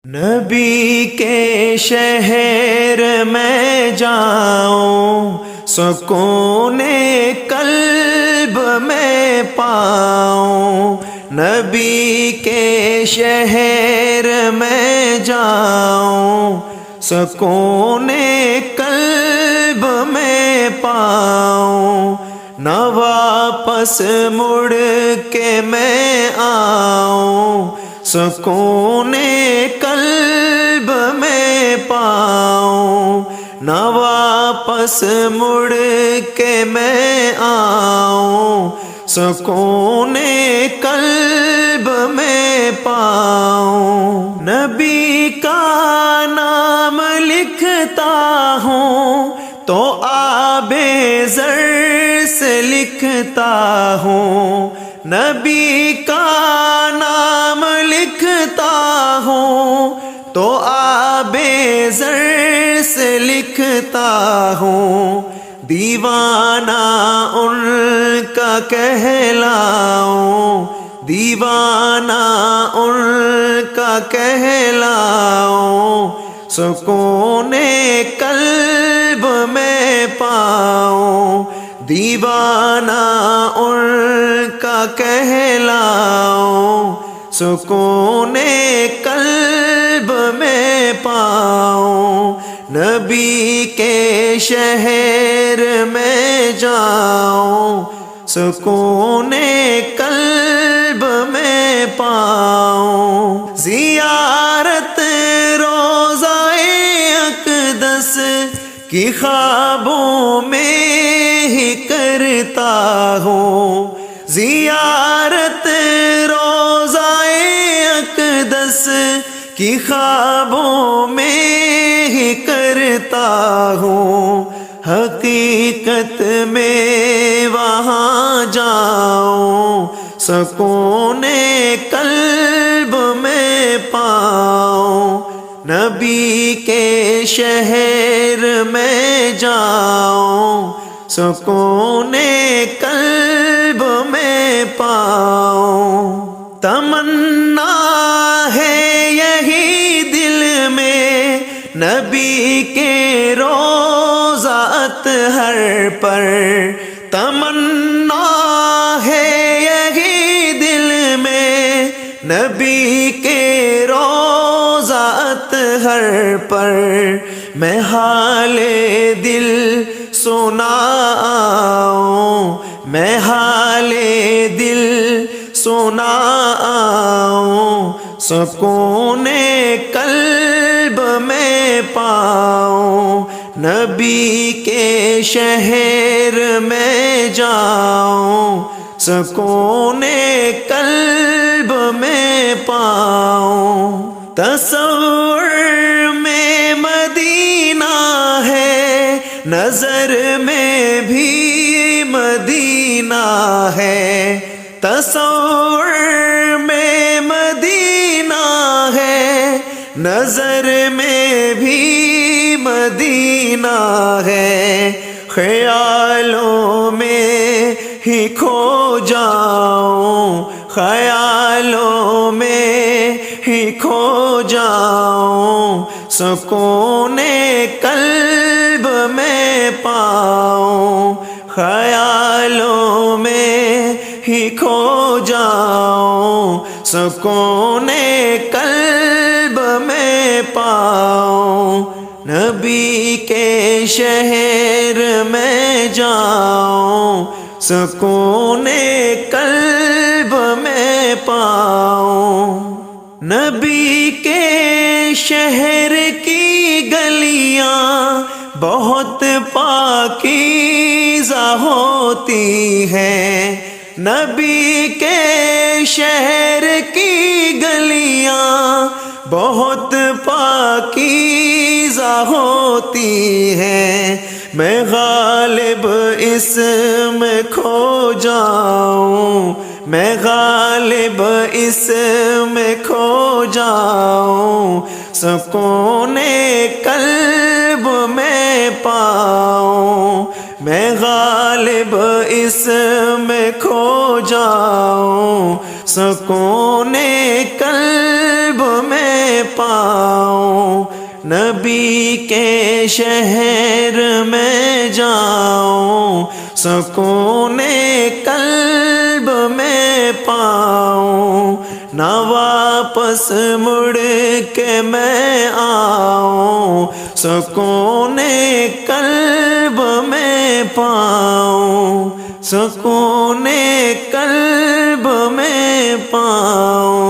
نبی کے شہر میں جاؤں سکون قلب میں پاؤں، نبی کے شہر میں جاؤں سکون قلب میں پاؤں، نہ واپس مڑ کے میں آؤں سکون قلب میں پاؤں، نہ واپس مڑ کے میں آؤں سکون قلب میں پاؤں۔ نبی کا نام لکھتا ہوں تو آب زر سے لکھتا ہوں، نبی کا نام لکھتا ہوں تو آب زر سے لکھتا ہوں، دیوانہ ان کا کہلاؤں، دیوانہ ان کا کہلاؤں، سکون قلب میں پاؤں، دیوانہ ان کا کہلاؤں، سکون قلب میں پاؤں، نبی کے شہر میں جاؤں سکون قلب میں پاؤں، زیارت روضہ اقدس کی خوابوں میں ہی کرتا ہوں، زیارت روضہ اقدس کی خوابوں میں ہی کرتا ہوں، حقیقت میں وہاں جاؤں سکون قلب میں پاؤں، نبی کے شہر میں جاؤں سکون قلب میں پاؤں، تمنا ہے یہی دل میں نبی کے روضہ اطہر پر، تمنا ہے یہی دل میں نبی کے روضہ اطہر پر، میں حال دل سناؤں، میں حال دل سناؤں، سکون قلب میں پاؤں، نبی کے شہر میں جاؤں سکون قلب میں پاؤں، تصور میں مدینہ ہے نظر میں بھی مدینہ ہے، تصور میں مدینہ ہے نظر میں بھی مدینہ ہے، خیالوں میں ہی کھو جاؤں، خیالوں میں ہی کھو جاؤں، سکون قلب میں پاؤں، خیالوں میں ہی کھو جاؤں، سکون قلب میں پاؤں، نبی کے شہر میں جاؤں سکون قلب میں پاؤں، نبی کے شہر کی گلیاں بہت پاکیزہ ہوتی ہیں، نبی کے شہر کی گلیاں بہت پاکیزہ ہوتی ہیں، میں غالب اس میں کھو جاؤں، میں غالب اس میں کھو جاؤں، سکون قلب میں پاؤں، میں غالب اس میں کھو جاؤں، سکون قلب میں پاؤں، نبی کے شہر میں جاؤں، سکون قلب میں پاؤں، نہ واپس مڑ کے میں آؤں، سکون قلب میں پاؤں، سکون قلب میں پاؤں۔